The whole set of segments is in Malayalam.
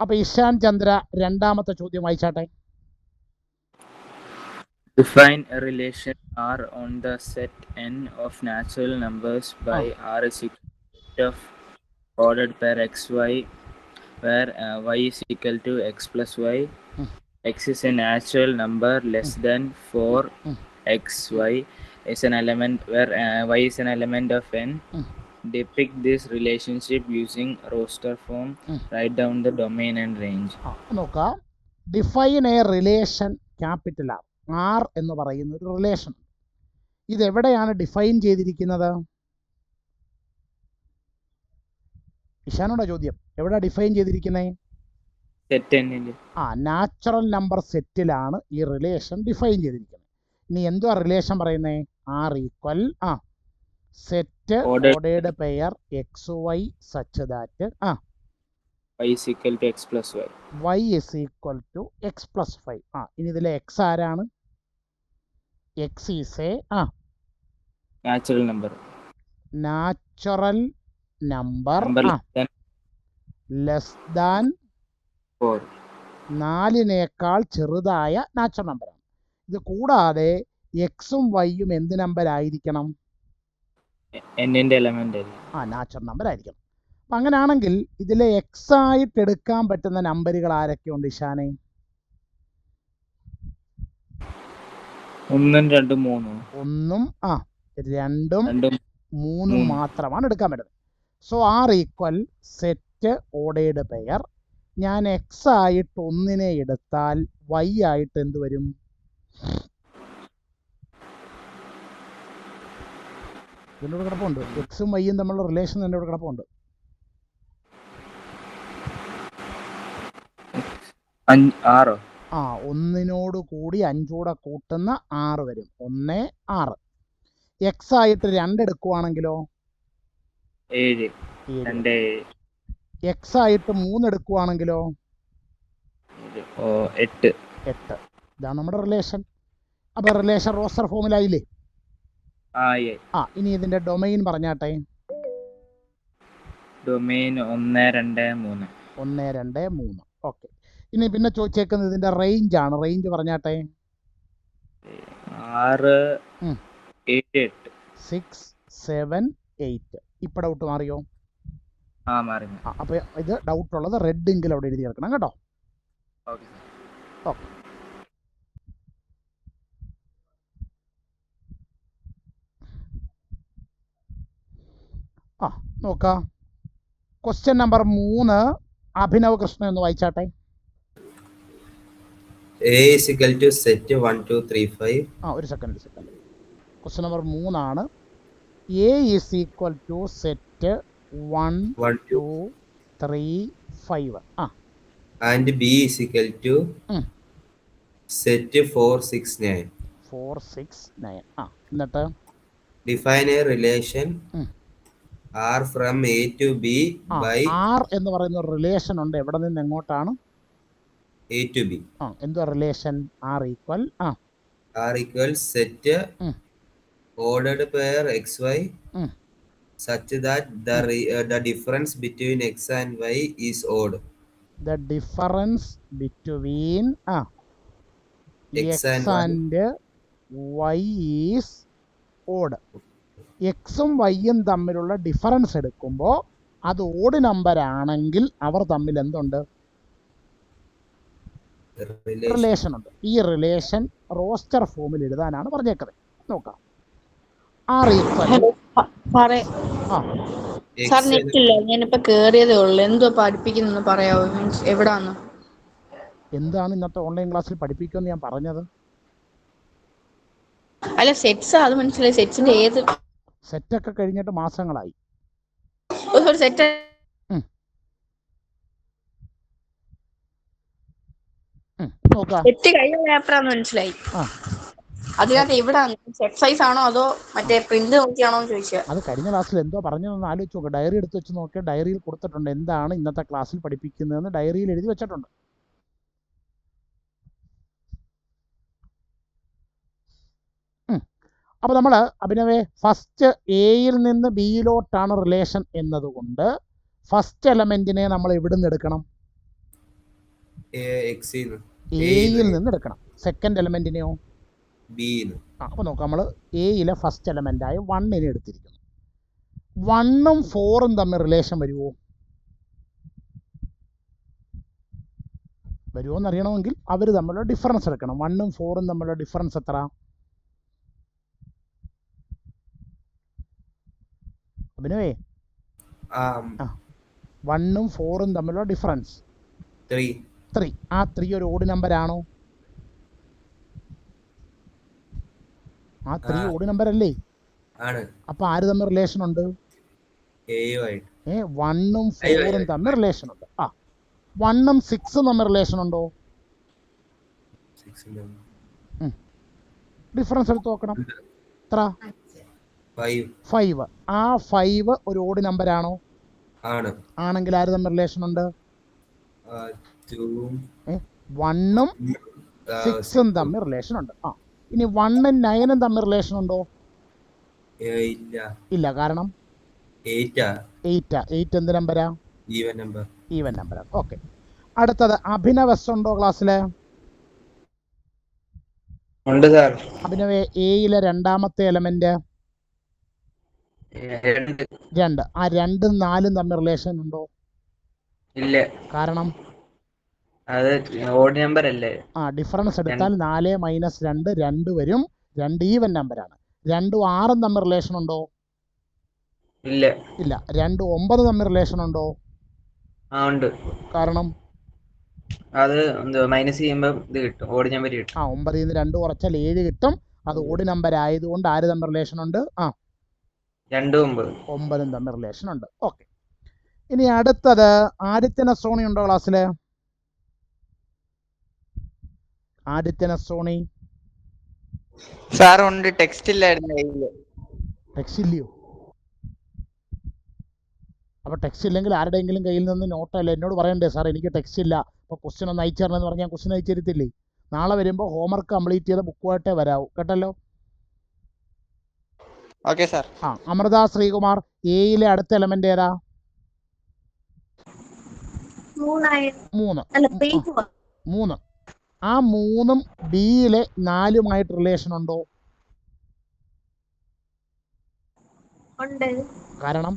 അപ്പോൾ ഇഷാൻ ചന്ദ്ര രണ്ടാമത്തെ ചോദ്യം വായിച്ചാട്ടെ. Define a relation R on the set n of natural numbers by R is equal to set of ordered pair xy, where y is equal to x plus y. X is a natural number less than 4xy is an element where y is an element of n. Depict this relationship using roster form. Write down the domain and range. നോക്കാം. Define a relation capital R. R എന്ന് പറയുന്ന ഒരു റിലേഷൻ ഇതെവിടെയാണ് ഡിഫൈൻ ചെയ്തിരിക്കുന്നത്? ഇഷാനോടാ ചോദ്യം. എവിടെ ഡിഫൈൻ ചെയ്തിരിക്കുന്നത്? നാച്ചുറൽ നമ്പർ സെറ്റിലാണ് ഈ റിലേഷൻ ഡിഫൈൻ ചെയ്തിരിക്കുന്നത്. ഇനി എന്തുവാ റിലേഷൻ പറയുന്നത്? R equal set ordered pair x y such that y is equal to x plus y. y is equal to x plus 5. ഇനി ഇതിലെ x ആരാണ്? x is a natural number less than 4. 4 ചെറുതായ നാച്ചുറൽ നമ്പറാണ്. ഇത് കൂടാതെ എക്സും വൈയും എന്ത് നമ്പർ ആയിരിക്കണം? n-ന്റെ എലമെന്റ് നാച്ചുറൽ നമ്പർ ആയിരിക്കണം. അപ്പം അങ്ങനെയാണെങ്കിൽ ഇതിലെ എക്സ് ആയിട്ട് എടുക്കാൻ പറ്റുന്ന നമ്പറുകൾ ആരൊക്കെയുണ്ട് ഇഷാനെ? 1 2 3. 1 2 3 മാത്രമാണ് എടുക്കാൻ പറ്റുന്നത്. So R equal set ordered pair. ഞാൻ എക്സ് ആയിട്ട് 1 എടുത്താൽ വൈ ആയിട്ട് എന്ത് വരും? ഇതിൻ്റെ കൂടെ കിടപ്പുണ്ട്. എക്സും വൈയും തമ്മിലുള്ള റിലേഷൻ എൻ്റെ കൂടെ കിടപ്പുണ്ട്. 1 കൂടി 5 കൂടെ കൂട്ടുന്ന 6 വരും. 1 6. എക്സ് ആയിട്ട് 2 എടുക്കുവാണെങ്കിലോ 7. എക്സ് ആയിട്ട് 3 എടുക്കുവാണെങ്കിലോ 8. ഇതാണ് നമ്മുടെ റിലേഷൻ. അപ്പോൾ റിലേഷൻ റോസ്റ്റർ ഫോമിലായില്ലേ? ഇനി ഇതിന്റെ ഡൊമൈൻ പറഞ്ഞാട്ടെ. ഡൊമൈൻ 1 2 3. ഓക്കെ. ഇനി പിന്നെ ചോദിച്ചേക്കുന്നത് ഇതിന്റെ റേഞ്ച് ആണ്. റേഞ്ച് പറഞ്ഞാട്ടെ. 6 7 8. 6 7 8. ഇപ്പൊ ഡൗട്ട് മാറിയോ? മാറി. അപ്പൊ ഇത് ഡൗട്ട് ഉള്ളത് റെഡ് എങ്കിലും അവിടെ എഴുതി വെക്കണം കേട്ടോ. ഓക്കെ. നോക്കാം. ക്വസ്റ്റ്യൻ നമ്പർ 3 അഭിനവ് കൃഷ്ണൻ ഒന്ന് വായിച്ചാട്ടെ. A is equal to set 1 2 3 5. ഒരു സെക്കൻഡ്. ക്വസ്റ്റ്യൻ നമ്പർ 3 ആണ്. A is equal to set 1 2 3 5. And B is equal to set 4 6 9. 4 6 9. എന്നിട്ട് define a relation R from A to B by R എന്ന് പറയുന്ന റിലേഷൻ ഉണ്ട്. എവിടെ നിന്ന് എങ്ങോട്ടാണ്? A to B. എന്തുവാ relation? R equal set ordered pair xy such that the difference between x and y is odd. The difference between x and y is odd. എക്സും വൈയും തമ്മിലുള്ള ഡിഫറൻസ് എടുക്കുമ്പോൾ അത് ഓഡ് നമ്പർ ആണെങ്കിൽ അവർ തമ്മിൽ എന്തുണ്ട്? റിലേഷൻ ഉണ്ട്. ഈ റിലേഷൻ റോസ്റ്റർ ഫോമിൽ എഴുതാനാണ് പറഞ്ഞേക്കുന്നത്. നോക്കാം. ആർ ഈക്വൽ എന്താണ് ഇന്നത്തെ ഓൺലൈൻ ക്ലാസ്സിൽ പഠിപ്പിക്കുമെന്ന് ഞാൻ പറഞ്ഞത്? അല്ല സെറ്റ്സ് അത് മനസ്സിലായി. സെറ്റ്സിന്റെ ഏത് സെറ്റൊക്കെ കഴിഞ്ഞിട്ട് മാസങ്ങളായി. സെറ്റ് കഴിഞ്ഞ പേപ്പറാന്ന് മനസ്സിലായി. അതിനകത്ത് എവിടാണ് സെറ്റ് സൈസ് ആണോ അതോ മറ്റേ പ്രിന്റ് നോക്കിയാണോ ചോദിച്ചത്? അത് കഴിഞ്ഞ ക്ലാസ്സിൽ എന്തോ പറഞ്ഞതെന്ന് ആലോചിച്ച് നോക്കുക. ഡയറി എടുത്ത് വെച്ച് നോക്കിയാൽ ഡയറിയിൽ കൊടുത്തിട്ടുണ്ട് എന്താണ് ഇന്നത്തെ ക്ലാസ്സിൽ പഠിപ്പിക്കുന്നതെന്ന് ഡയറിയിൽ എഴുതി വെച്ചിട്ടുണ്ട്. അപ്പോൾ നമ്മൾ അഭിനവേ ഫസ്റ്റ് എയിൽ നിന്ന് ബിയിലോട്ടാണ് റിലേഷൻ എന്നതുകൊണ്ട് ഫസ്റ്റ് എലമെൻറ്റിനെ നമ്മൾ എവിടെ നിന്ന് എടുക്കണം? എക്സിന്ന് എയിൽ നിന്ന് എടുക്കണം. സെക്കൻഡ് എലമെന്റിനെയോ ബിന്ന്. അപ്പോൾ നോക്കാം, നമ്മൾ എയിലെ ഫസ്റ്റ് എലമെൻ്റായ 1 എടുത്തിരിക്കുന്നു. 1ഉം 4ഉം തമ്മിൽ റിലേഷൻ വരുമോ എന്നറിയണമെങ്കിൽ അവർ തമ്മിലുള്ള ഡിഫറൻസ് എടുക്കണം. 1ഉം 4ഉം തമ്മിലുള്ള ഡിഫറൻസ് എത്ര? അഭിനവേ, 1ഉം 4ഉം തമ്മിലുള്ള ഡിഫറൻസ് 3. ആ 3 ഒരു ഓഡ് നമ്പർ ആണോ? ആ 3 ഓഡ് നമ്പർ അല്ലേ? അപ്പൊ ആര് തമ്മിൽ റിലേഷൻ ഉണ്ട്? 1ഉം 4ഉം തമ്മിൽ റിലേഷൻ ഉണ്ട്. 1ഉം 6ഉം തമ്മിൽ റിലേഷൻ ഉണ്ടോ? ഡിഫറൻസ് എടുത്ത് നോക്കണം. എത്ര? 5. ആ 5 ഒരു ഓഡ് നമ്പർ ആണോ? ആണെങ്കിൽ ആര് തമ്മിൽ റിലേഷൻ ഉണ്ട്? 1ഉം 6ഉം തമ്മിൽ റിലേഷൻ ഉണ്ട്. ഇനി 1ഉം 9ഉം തമ്മിൽ റിലേഷൻ ഉണ്ടോ? ഇല്ല. കാരണം 8 എന്ത് നമ്പരാ? Even number. ഓക്കെ. അടുത്തത് അഭിനവ് എസ് ഉണ്ടോ ക്ലാസ്സില്? അഭിനവ്, എയിലെ രണ്ടാമത്തെ എലമെന്റ് 2. ആ 2ഉം 4ഉം തമ്മിൽ റിലേഷൻ ഉണ്ടോ? ഇല്ല. കാരണം അത് ഓഡ് നമ്പർ അല്ലേ? ഡിഫറൻസ് എടുത്താൽ 4 - 2 2 വരും. 2 ഈവൻ നമ്പറാണ്. 2ഉം 6ഉം തമ്മിൽ റിലേഷൻ ഉണ്ടോ? ഇല്ല. 2ഉം 9 തമ്മിൽ റിലേഷൻ ഉണ്ടോ? ഉണ്ട്. കാരണം അത് മൈനസ് ചെയ്യുമ്പോൾ ഇത് കിട്ടും, ഓഡ് നമ്പർ കിട്ടും. 9ൽ നിന്ന് 2 കുറച്ചാൽ 7 കിട്ടും. അത് ഓഡ് നമ്പർ ആയതുകൊണ്ട് ആര് തമ്മിൽ റിലേഷൻ ഉണ്ട്? 2ഉം 9ഉം തമ്മിൽ റിലേഷൻ ഉണ്ട്. ഓക്കെ. ഇനി അടുത്തത് ആദിത്യൻ സോണി ഉണ്ടോ ക്ലാസ്സില്? ആദിത്യൻ സോണി സാർ ഉണ്ട്. ടെക്സ്റ്റ് ഇല്ലായിരുന്നു. ടെക്സ്റ്റ് ഇല്ലയോ? അപ്പോൾ ടെക്സ്റ്റ് ഇല്ലെങ്കിൽ ആരുടെയെങ്കിലും കയ്യിൽ നിന്ന് നോട്ടല്ല എന്നോട് പറയണ്ടേ, സാർ എനിക്ക് ടെക്സ്റ്റ് ഇല്ല, അപ്പോൾ ക്വസ്റ്റ്യൻ ഒന്ന് അയച്ചു തരണമെന്ന് പറഞ്ഞാൽ ക്വസ്റ്റ്യൻ അയച്ചു തരത്തില്ലേ? നാളെ വരുമ്പോൾ ഹോംവർക്ക് കംപ്ലീറ്റ് ചെയ്ത ബുക്കുമായിട്ടേ വരാവൂ, കേട്ടല്ലോ? Okay sir. അമൃത ശ്രീകുമാർ, എയിലെ അടുത്ത എലമെന്റ് ഏതാ? 3. ആ 3ഉം ബിയിലെ 4ഉമായിട്ട് റിലേഷൻ ഉണ്ടോ? കാരണം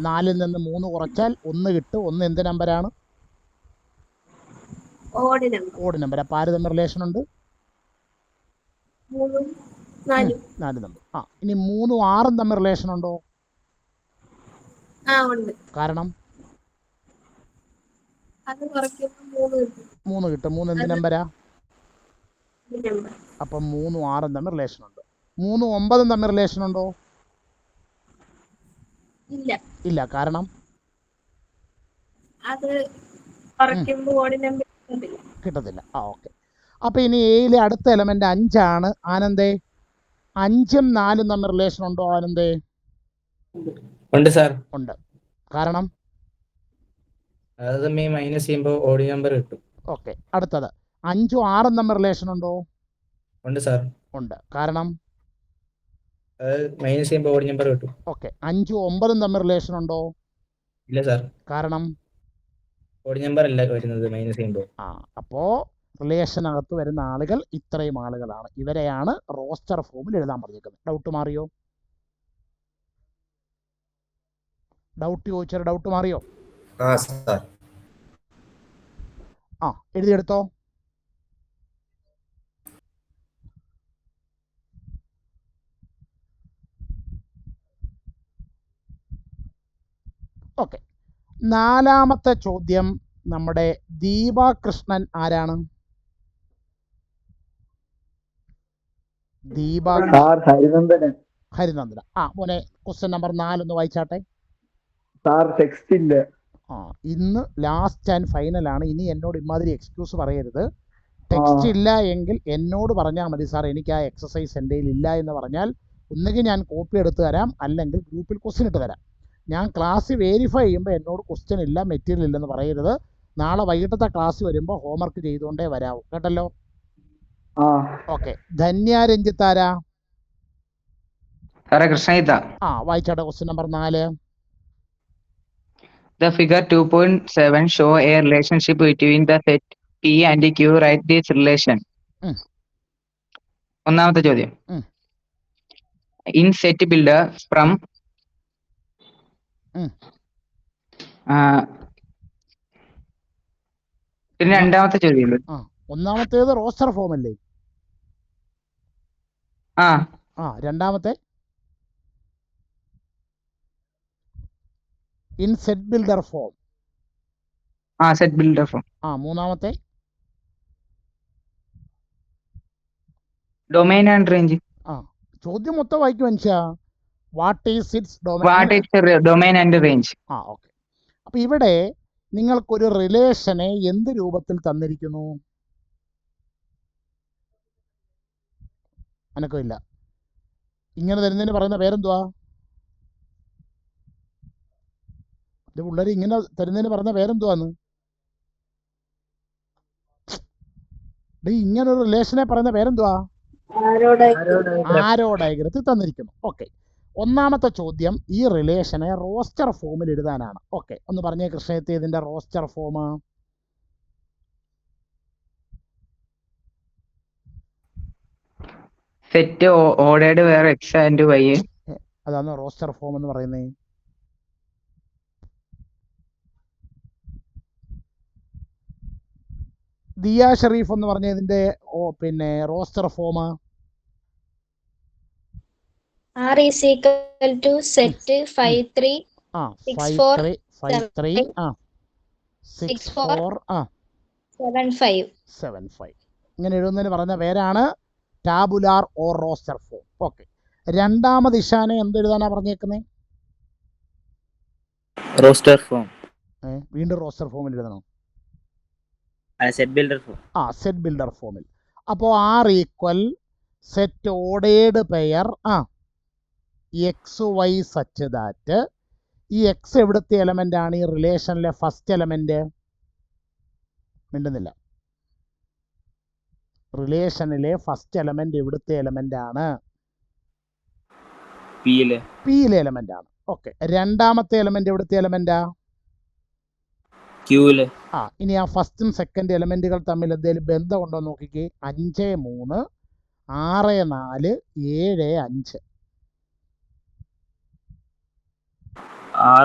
4ൽ നിന്ന് 3 കുറച്ചാൽ 1 കിട്ടും. 1 എന്ത് നമ്പരാണ്? Odd number. അപ്പോൾ ആര് തമ്മിൽ റിലേഷൻ ഉണ്ട്? 4 തമ്മിൽ. ഇനി 3ഉം 6ഉം തമ്മിൽ റിലേഷൻ ഉണ്ടോ? കാരണം 3 കിട്ടും. 3 എന്ത് നമ്പരാ? അപ്പം 3ഉം 6ഉം തമ്മിൽ റിലേഷൻ ഉണ്ട്. 3ഉം 9ഉം തമ്മിൽ റിലേഷൻ ഉണ്ടോ? ഇല്ല. കാരണം കിട്ടത്തില്ല. ഓക്കെ. അപ്പൊ ഇനി എയിലെ അടുത്ത എലമെന്റ് 5 ആണ്. ആനന്ദേ, 5ഉം 4ഉം തമ്മിൽ റിലേഷൻ ഉണ്ടോ? ആനന്ദേ? ഉണ്ട് സാർ. ഉണ്ട്. കാരണം അത് മൈനസ് ചെയ്യുമ്പോൾ ഓഡ് നമ്പർ കിട്ടും. ഓക്കെ. അടുത്തത് 5ഉം 6ഉം തമ്മിൽ റിലേഷൻ ഉണ്ടോ? ഉണ്ട് സാർ. ഉണ്ട്. കാരണം മൈനസ് ചെയ്യുമ്പോൾ ഓഡ് നമ്പർ കിട്ടും. ഓക്കെ. 5ഉം 9ഉം തമ്മിൽ റിലേഷൻ ഉണ്ടോ? ഇല്ല സാർ. കാരണം ഓഡ് നമ്പർ അല്ല വരുന്നത് മൈനസ് ചെയ്യുമ്പോൾ. അപ്പോൾ റിലേഷനകത്ത് വരുന്ന ആളുകൾ ഇത്രയും ആളുകളാണ്. ഇവരെയാണ് റോസ്റ്റർ ഫോമിൽ എഴുതാൻ പറഞ്ഞിരിക്കുന്നത്. ഡൗട്ട് മാറിയോ? ഡൗട്ട് മാറിയോ? എഴുതിയെടുത്തോ. ഓക്കെ. 4ാമത്തെ ചോദ്യം നമ്മുടെ ദീപാകൃഷ്ണൻ ആരാണ്? ഹരിനന്ദന. മോനെ ക്വസ്റ്റ്യൻ നമ്പർ 4 ഒന്ന് വായിച്ചാട്ടെ. ഇന്ന് ലാസ്റ്റ് ആൻഡ് ഫൈനൽ ആണ്. ഇനി എന്നോട് ഇമാതിരി എക്സ്ക്യൂസ് പറയരുത്. ടെക്സ്റ്റ് ഇല്ല എങ്കിൽ എന്നോട് പറഞ്ഞാൽ മതി, സാർ എനിക്ക് ആ എക്സസൈസ് എൻ്റെ കയ്യിൽ ഇല്ല എന്ന് പറഞ്ഞാൽ ഒന്നുകിൽ ഞാൻ കോപ്പി എടുത്ത് തരാം, അല്ലെങ്കിൽ ഗ്രൂപ്പിൽ ക്വസ്റ്റ്യൻ ഇട്ട് തരാം. ഞാൻ ക്ലാസ് വെരിഫൈ ചെയ്യുമ്പോൾ എന്നോട് ക്വസ്റ്റ്യൻ ഇല്ല, മെറ്റീരിയൽ ഇല്ലെന്ന് പറയരുത്. നാളെ വൈകിട്ടത്തെ ക്ലാസ് വരുമ്പോൾ ഹോംവർക്ക് ചെയ്തുകൊണ്ടേ വരാവൂ, കേട്ടല്ലോ? ഓക്കെ. ധന്യ രഞ്ജിത്താരാ? കൃഷ്ണ. വായിച്ചാട്ടെ question number 4. The figure 2.7 show a relationship between the set P and Q. Write this relation. ഒന്നാമത്തെ ചോദ്യം. In set builder from പിന്നെ രണ്ടാമത്തെ ചോദ്യം. ഒന്നാമത്തേത് റോസ്റ്റർ ഫോം അല്ലേ? രണ്ടാമത്തെ in set builder form. Set builder form. മൂന്നാമത്തെ ഡൊമൈൻ ആൻഡ് റേഞ്ച്. ചോദ്യം മൊത്തം വായിക്കും മനുഷ്യ. What is it's domain and range. Okay. അപ്പൊ ഇവിടെ നിങ്ങൾക്കൊരു റിലേഷനെ എന്ത് രൂപത്തിൽ തന്നിരിക്കുന്നു? അനക്കമില്ല. ഇങ്ങനെ തരുന്നതിന് പറയുന്ന പേരെന്തുവാ? ഇത് പിള്ളേർ ഇങ്ങനെ തരുന്നതിന് പറയുന്ന പേരെന്തുവാന്ന്? ഇങ്ങനെ ഒരു റിലേഷനെ പറയുന്ന പേരെന്തുവാ? ആരോ ഡയഗ്രത്തിൽ തന്നിരിക്കുന്നു. ഓക്കെ. ഒന്നാമത്തെ ചോദ്യം ഈ റിലേഷനെ റോസ്റ്റർ ഫോമിൽ എഴുതാനാണ്. ഓക്കെ, ഒന്ന് പറഞ്ഞേ കൃഷ്ണയത്തെ ഇതിന്റെ roster form. Set ordered where x and y. അതാണ് റോസ്റ്റർ ഫോം എന്ന് പറയുന്നത്. ദിയ ഷെറീഫ് എന്ന് പറഞ്ഞ ഇതിന്റെ പിന്നെ roster form. R is equal to set 5 3 6 4 7 5. ഇങ്ങനെ എഴുതുന്നതിന് പറയുന്ന പേരാണ് tabular or roster form. Okay. രണ്ടാമത് ഇഷാനെ എന്ത് എഴുതാനാ പറഞ്ഞേക്കുന്നത്? Roster form. വീണ്ടും റോസ്റ്റർ ഫോമിൽ എഴുതണം. Set builder form. Set builder ഫോമിൽ. അപ്പോൾ R equal set ordered pair x y such that ഈ എക്സ് എവിടുത്തെ എലമെന്റ് ആണ്? ഈ റിലേഷനിലെ ഫസ്റ്റ് എലമെന്റ്. മിണ്ടുന്നില്ല. റിലേഷനിലെ ഫസ്റ്റ് എലമെന്റ് എവിടുത്തെ എലമെന്റ് ആണ്? പിയിലെ എലമെന്റ് ആണ്. ഓക്കെ. രണ്ടാമത്തെ എലമെന്റ് എവിടുത്തെ എലമെന്റാ? ക്യൂല്. ഇനി ആ ഫസ്റ്റും സെക്കൻഡ് എലമെന്റുകൾ തമ്മിൽ എന്തെങ്കിലും ബന്ധമുണ്ടോ നോക്കിക്കേ. 5 3 6 4 7 5. 6 4 2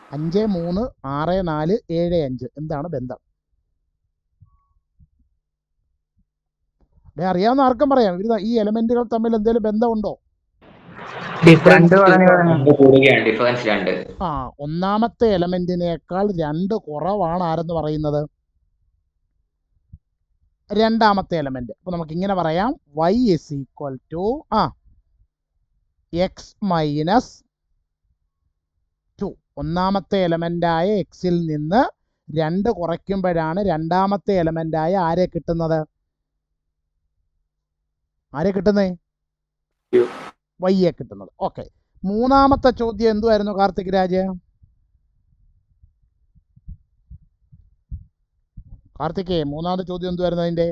5 3 6 4 7 5. എന്താണ് ബന്ധം? അറിയാവുന്ന ആർക്കും പറയാം. ഈ എലമെന്റുകൾ തമ്മിൽ എന്തെങ്കിലും ബന്ധമുണ്ടോ? ഒന്നാമത്തെ എലമെന്റിനേക്കാൾ 2 കുറവാണ് ആരെന്ന് പറയുന്നത്? രണ്ടാമത്തെ എലമെന്റ്. അപ്പൊ നമുക്ക് ഇങ്ങനെ പറയാം, y is equal to x minus 2. ഒന്നാമത്തെ എലമെന്റായ എക്സിൽ നിന്ന് 2 കുറയ്ക്കുമ്പോഴാണ് രണ്ടാമത്തെ എലമെന്റായ ആരെ കിട്ടുന്നത്? ആരെ കിട്ടുന്നേ? വൈയെ കിട്ടുന്നത്. ഓക്കെ. മൂന്നാമത്തെ ചോദ്യം എന്തുവായിരുന്നു കാർത്തിക് രാജ്? കാർത്തികേ, മൂന്നാമത്തെ ചോദ്യം എന്തുവായിരുന്നു അതിന്റെ?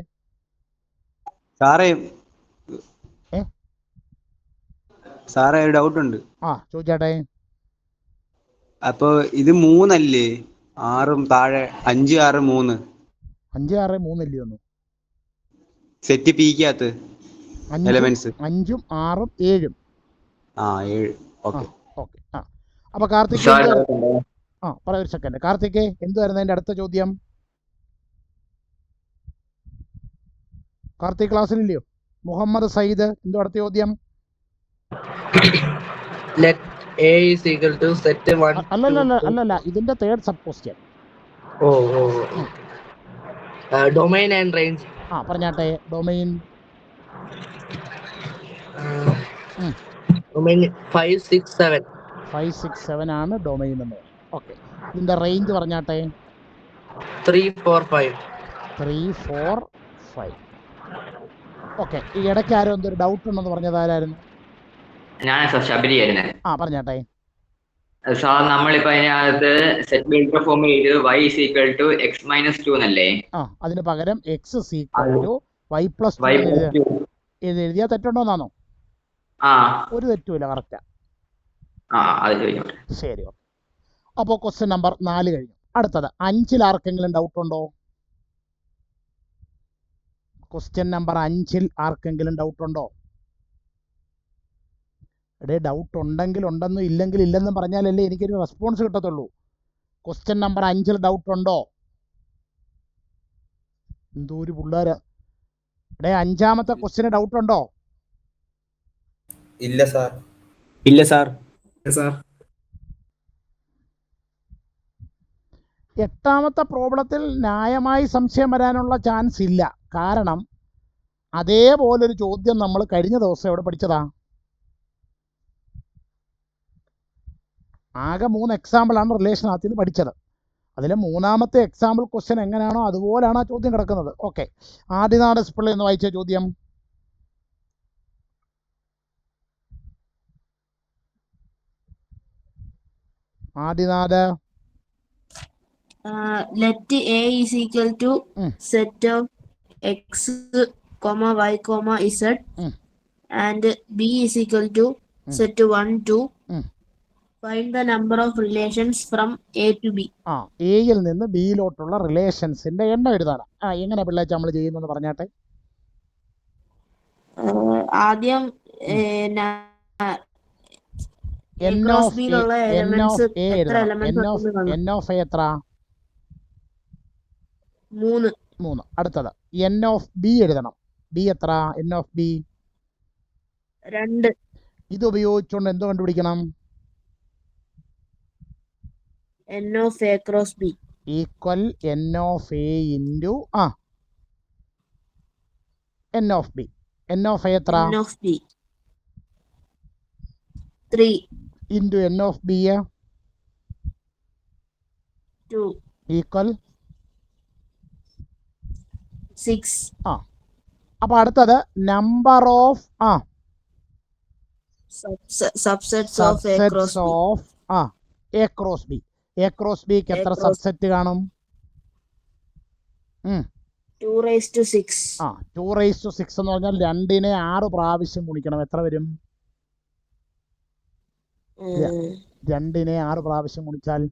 സാറേ ഒരു ഡൗട്ട് ഉണ്ട്. ചോദിച്ചാട്ടെ. അപ്പൊ ഇത് 3 അല്ലേ? 6 താഴെ 5 6 3. 5 6 3 അല്ലേ ഒന്ന്? സെറ്റ് പിക്കകത്ത് എലമെന്റ്സ് 5 6 7. 7. ഓക്കെ. ഓക്കെ. അപ്പൊ കാർത്തിക് പറ ഒരു സെക്കൻഡ്. കാർത്തികേ, എന്തുവായിരുന്നു അതിന്റെ അടുത്ത ചോദ്യം? കാർത്തിക് ക്ലാസ്സിലില്ലയോ? മുഹമ്മദ് സയ്യിദ്, എന്തോ അടുത്ത ചോദ്യം? അല്ലല്ല, ഇതിന്റെ third sub question. Domain and range. പറഞ്ഞാട്ടെ. ഡൊമൈൻ 5 6 7. 5 6 7 ആണ് ഡൊമൈൻ എന്ന്. ഓക്കെ. ഇതിന്റെ റേഞ്ച് പറഞ്ഞാട്ടെ. 3 4 5. 3 4 5. ഓക്കെ. ഈ ഇടയ്ക്ക് ആരോ എന്തൊരു ഡൗട്ട് ഉണ്ടെന്ന് പറഞ്ഞത് ആരായിരുന്നു? പറഞ്ഞാട്ടെ. സാർ, നമ്മളിപ്പോ അതിനകത്ത് സെറ്റ് ബിൽഡർ ഫോമിൽ എഴുതി y is equal to x minus 2 എന്നല്ലേ? അതിന് പകരം x is equal to y plus 2 എഴുതിയാ തെറ്റുണ്ടോന്നാണോ? ഒരു തെറ്റുമില്ല, കറക്റ്റാ. അത് ചോദിക്കാം. ശരി, ഓക്കെ. അപ്പോൾ ക്വസ്റ്റ്യൻ നമ്പർ 4 കഴിഞ്ഞു. അടുത്തത് 5-ൽ ആർക്കെങ്കിലും ഡൗട്ട് ഉണ്ടോ? ക്വസ്റ്റ്യൻ നമ്പർ 5-ൽ ആർക്കെങ്കിലും ഡൗട്ട് ഉണ്ടോ? ഡൗട്ട് ഉണ്ടെങ്കിൽ ഉണ്ടെന്നും ഇല്ലെങ്കിൽ ഇല്ലെന്നും പറഞ്ഞാലല്ലേ എനിക്കൊരു റെസ്പോൺസ് കിട്ടത്തുള്ളൂ. ക്വസ്റ്റ്യൻ നമ്പർ 5-ൽ ഡൗട്ട് ഉണ്ടോ? എന്തോ ഒരു പിള്ളേര്. 5-ാമത്തെ ക്വസ്റ്റ്യന് ഡൗട്ട് ഉണ്ടോ? ഇല്ല സാർ. ഇല്ല സാർ. 8-ാമത്തെ പ്രോബ്ലത്തിൽ ന്യായമായി സംശയം വരാനുള്ള ചാൻസ് ഇല്ല. കാരണം അതേപോലൊരു ചോദ്യം നമ്മൾ കഴിഞ്ഞ ദിവസം എവിടെ പഠിച്ചതാ? ആകെ 3 എക്സാമ്പിളാണ് റിലേഷനകത്ത് നിന്ന് പഠിച്ചത്. അതിലെ 3-ാമത്തെ എക്സാമ്പിൾ ക്വസ്റ്റ്യൻ എങ്ങനെയാണോ അതുപോലെയാണ് ആ ചോദ്യം കിടക്കുന്നത്. ഓക്കെ, ആദിനാട് പിള്ള എന്ന് വായിച്ച ചോദ്യം. Adinad. let A is equal to set of x, y, z and B is equal to set 1, 2. Find the number of relations from A to B. എയിൽ നിന്ന് ബിയിലോട്ടുള്ള റിലേഷൻസിന്റെ എണ്ണം എഴുതാനാണ്. എങ്ങനെ പിള്ളേച്ച നമ്മൾ ചെയ്യുമെന്ന് പറഞ്ഞാട്ടെ. ആദ്യം എൻ ഓഫ് എ എഴുതണം. എൻ ഓഫ് എ എത്ര? 3. അടുത്തത് എൻ ഓഫ് ബി എഴുതണം. ബി എത്ര? N of B 2. ഇത് ഉപയോഗിച്ചുകൊണ്ട് എന്ത് കണ്ടുപിടിക്കണം? n of a cross b equal N of A into N of B. N of A എത്ര? n of b 3 into N of B 2 equal 6. അപ്പോൾ അടുത്തത് number of subsets of a cross b. A cross B. A cross ബിക്ക് എത്ര സബ്സെറ്റ് കാണും? 2 raised to 6. 2 raised to 6 എന്ന് പറഞ്ഞാൽ 2-നെ 6 പ്രാവശ്യം ഗുണിക്കണം. എത്ര വരും? 2-നെ 6 പ്രാവശ്യം ഗുണിച്ചാൽ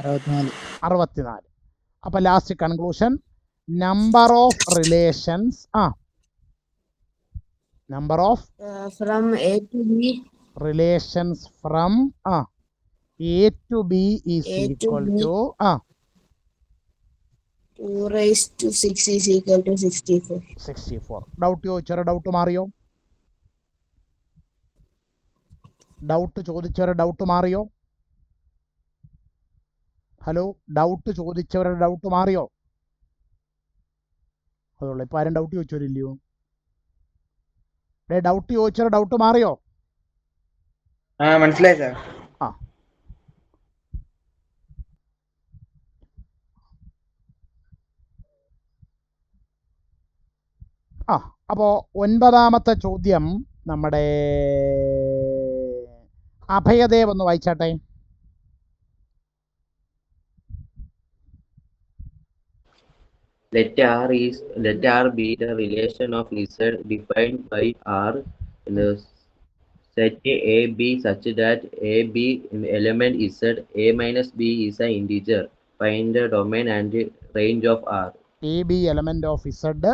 64. അപ്പൊ last conclusion number of relations number of from A to B relations from A to B is equal to 2 raised to 6 is equal to 64. Doubt ചോദിച്ചവരെ ഡൗട്ട് മാറിയോ? ഡൗട്ട് ചോദിച്ചവരെ ഡൗട്ട് മാറിയോ? ഹലോ, ഡൗട്ട് ചോദിച്ചവരുടെ ഡൗട്ട് മാറിയോ? അതുള്ളൂ. ഇപ്പം ആരും ഡൗട്ട് ചോദിച്ചവരില്ലയോ? ഡൗട്ട് ചോദിച്ചവരുടെ ഡൗട്ട് മാറിയോ? മനസ്സിലായി സാർ. അപ്പോൾ 9-ാമത്തെ ചോദ്യം നമ്മുടെ അഭയദേവ് ഒന്ന് വായിച്ചാട്ടെ. Let R be the relation of Z defined by R in the set A B such that A B element Z, A minus B is an integer. Find the domain and range of R. A B element of Z,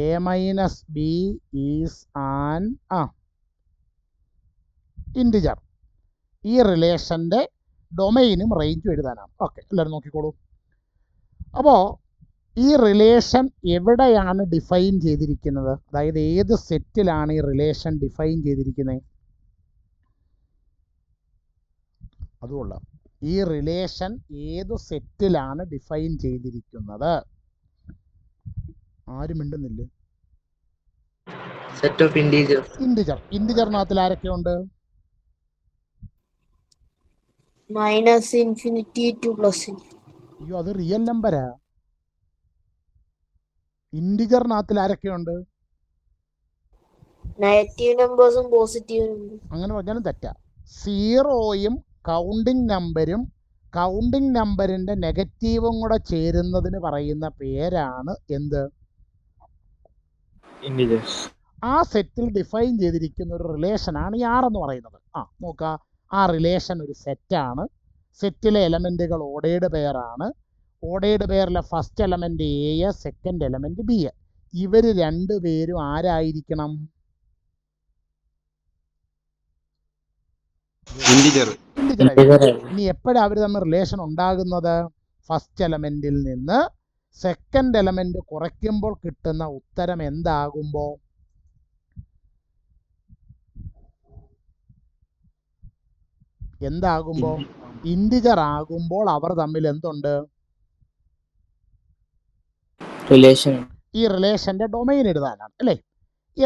A minus B is an integer. ഈ റിലേഷൻ്റെ ഡൊമൈനും റേഞ്ചും എഴുതാനാണ്. ഓക്കെ, എല്ലാവരും നോക്കിക്കോളൂ. അപ്പോൾ ഈ റിലേഷൻ എവിടെയാണ് ഡിഫൈൻ ചെയ്തിരിക്കുന്നത്? അതായത് ഏത് സെറ്റിലാണ് ഈ റിലേഷൻ ഡിഫൈൻ ചെയ്തിരിക്കുന്നത്? അതുകൊള്ള ഈ റിലേഷൻ ഏത് സെറ്റിലാണ് ഡിഫൈൻ ചെയ്തിരിക്കുന്നത്? ആരും മിണ്ടുന്നില്ല. Set of integer. ഇന്റിജറിനകത്തിൽ ആരൊക്കെയുണ്ട്? -infinity to +. അയ്യോ, അത് റിയൽ നമ്പരാ. ഇന്റിജറിനകത്തിൽ ആരൊക്കെയുണ്ട്? നെഗറ്റീവ് നമ്പേഴ്സും പോസിറ്റീവ് നമ്പേഴ്സും. അങ്ങനെ പറഞ്ഞാലും തെറ്റാ. 0യും കൗണ്ടിങ് നമ്പരും കൗണ്ടിങ് നമ്പറിൻ്റെ നെഗറ്റീവും കൂടെ ചേരുന്നതിന് പറയുന്ന പേരാണ് എന്ത്? integers. ആ സെറ്റിൽ ഡിഫൈൻ ചെയ്തിരിക്കുന്ന ഒരു റിലേഷനാണ് ഈ ആർ എന്ന് പറയുന്നത്. നോക്കുക, ആ റിലേഷൻ ഒരു സെറ്റാണ്. സെറ്റിലെ എലമെൻറ്റുകൾ ഓർഡേർഡ് പെയറാണ്. ഓർഡേർഡ് പെയറിലെ first element A, second element B. ഇവർ രണ്ടുപേരും ആരായിരിക്കണം? ഇന്റിജർ. ഇനി എപ്പോഴാണ് അവർ തമ്മിൽ റിലേഷൻ ഉണ്ടാകുന്നത്? ഫസ്റ്റ് എലമെൻറ്റിൽ നിന്ന് സെക്കൻഡ് എലമെൻറ്റ് കുറയ്ക്കുമ്പോൾ കിട്ടുന്ന ഉത്തരം എന്താകുമ്പോൾ? എന്താകുമ്പോൾ? ഇന്റിജർ ആകുമ്പോൾ അവർ തമ്മിൽ എന്തുണ്ട്? Relation. ഈ റിലേഷന്റെ ഡൊമൈൻ എഴുതാനാണ് അല്ലേ?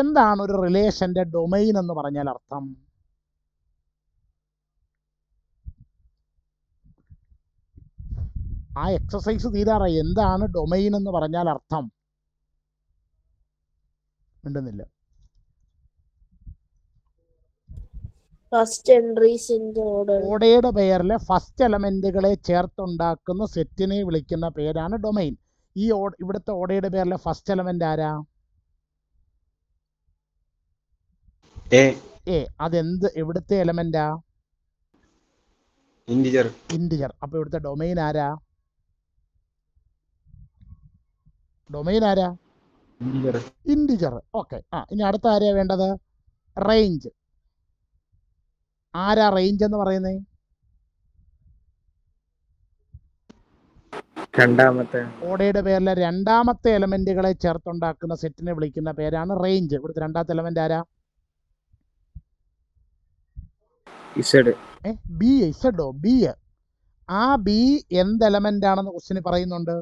എന്താണ് ഒരു റിലേഷന്റെ ഡൊമൈൻ എന്ന് പറഞ്ഞാൽ അർത്ഥം? ആ എക്സസൈസ് തീരാറായി. എന്താണ് ഡൊമൈൻ എന്ന് പറഞ്ഞാൽ അർത്ഥം? മിണ്ടുന്നില്ല. First entries in the order. Ordered പെയറിലെ ഫസ്റ്റ് എലമെന്റുകളെ ചേർത്തുണ്ടാക്കുന്ന സെറ്റിനെ വിളിക്കുന്ന പേരാണ് ഡൊമൈൻ. ഈ ഇവിടുത്തെ ഓർഡേർഡ് പെയറിലെ ഫസ്റ്റ് എലമെന്റ് ആരാ? എ. അതെന്ത് എവിടുത്തെ എലമെന്റാ? ഇന്റിജർ. ഇന്റിജർ. അപ്പൊ ഇവിടുത്തെ ഡൊമൈൻ ആരാ? ഡൊമൈൻ ആരാ? ഇന്റിജർ. ഓക്കെ. ഇനി അടുത്ത ആരെയാ വേണ്ടത്? റേഞ്ച്. ആരാ റേഞ്ച് എന്ന് പറയുന്നത്? രണ്ടാമത്തെ. ഓർഡേർഡ് പേരിലെ രണ്ടാമത്തെ എലമെന്റുകളെ ചേർത്തുണ്ടാക്കുന്ന സെറ്റിനെ വിളിക്കുന്ന പേരാണ് റേഞ്ച്. ഇവിടുത്തെ രണ്ടാമത്തെ എലമെന്റ് ആരാ? Z. ബി. ഇസഡോ? ബി. ആ ബി എന്ത് എലമെന്റ് ആണെന്ന് ക്വസ്റ്റ്യൻ പറയുന്നുണ്ട്.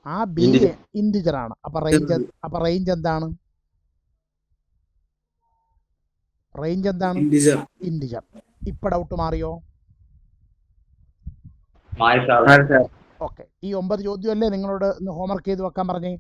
ആ ബി ഇന്റിജർ ആണ്. അപ്പൊ റേഞ്ച് എന്താണ്? റേഞ്ച് എന്താണ്? ഇന്റിജർ. ഇപ്പൊ ഡൗട്ട് മാറിയോ? ഓക്കെ. ഈ 9 ചോദ്യമല്ലേ നിങ്ങളോട് ഇന്ന് ഹോംവർക്ക് ചെയ്ത് വെക്കാൻ പറഞ്ഞേ?